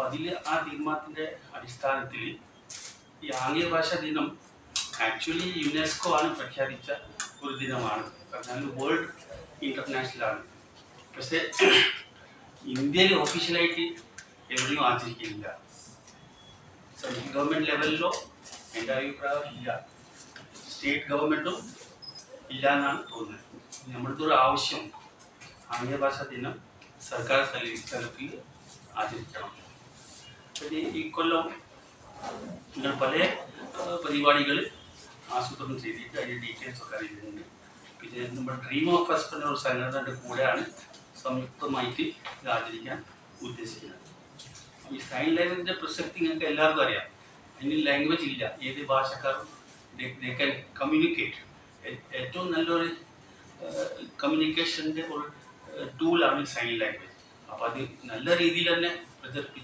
അപ്പോൾ അതിൽ ആ തീരുമാനത്തിൻ്റെ അടിസ്ഥാനത്തിൽ ഈ ആംഗ്യ ഭാഷാ ദിനം ആക്ച്വലി യുനെസ്കോ ആണ് പ്രഖ്യാപിച്ച ഒരു ദിനമാണ്. കാരണം വേൾഡ് ഇൻ്റർനാഷണൽ ആണ്. പക്ഷേ ഇന്ത്യയിൽ ഒഫീഷ്യലായിട്ട് എവിടെയും ആചരിക്കുന്നില്ല. സെൻട്രൽ ഗവൺമെൻറ് ലെവലിലോ എൻ്റെ അഭിപ്രായം ഇല്ല, സ്റ്റേറ്റ് ഗവൺമെൻറ്റും ഇല്ല എന്നാണ് തോന്നുന്നത്. നമ്മളുടെ ഒരു ആവശ്യം ആംഗ്യ ഭാഷാ ദിനം സർക്കാർ തലത്തിൽ ആചരിക്കണം. പിന്നെ ഈ കൊല്ലം നിങ്ങൾ പല പരിപാടികൾ ആസൂത്രണം ചെയ്തിട്ട് അതിൻ്റെ ഡീറ്റെയിൽസ് ഒക്കെ അറിയുന്നുണ്ട്. പിന്നെ നമ്മുടെ ഡ്രീം ഓഫ് ഫസ്റ്റ് എന്ന ഒരു സംഘടനയുടെ കൂടെയാണ് സംയുക്തമായിട്ട് ഇത് ആചരിക്കാൻ ഉദ്ദേശിക്കുന്നത്. ഈ സൈൻ ലാംഗ്വേജിൻ്റെ പ്രസക്തി നിങ്ങൾക്ക് എല്ലാവർക്കും അറിയാം. അതിന് ലാംഗ്വേജ് ഇല്ല, ഏത് ഭാഷക്കാരും ദേ ക്യാൻ കമ്മ്യൂണിക്കേറ്റ്. ഏറ്റവും നല്ലൊരു കമ്മ്യൂണിക്കേഷൻ്റെ ഒരു ടൂളാണ് സൈൻ ലാംഗ്വേജ്. അപ്പോൾ അത് നല്ല രീതിയിൽ തന്നെ പ്രചരിപ്പിച്ച്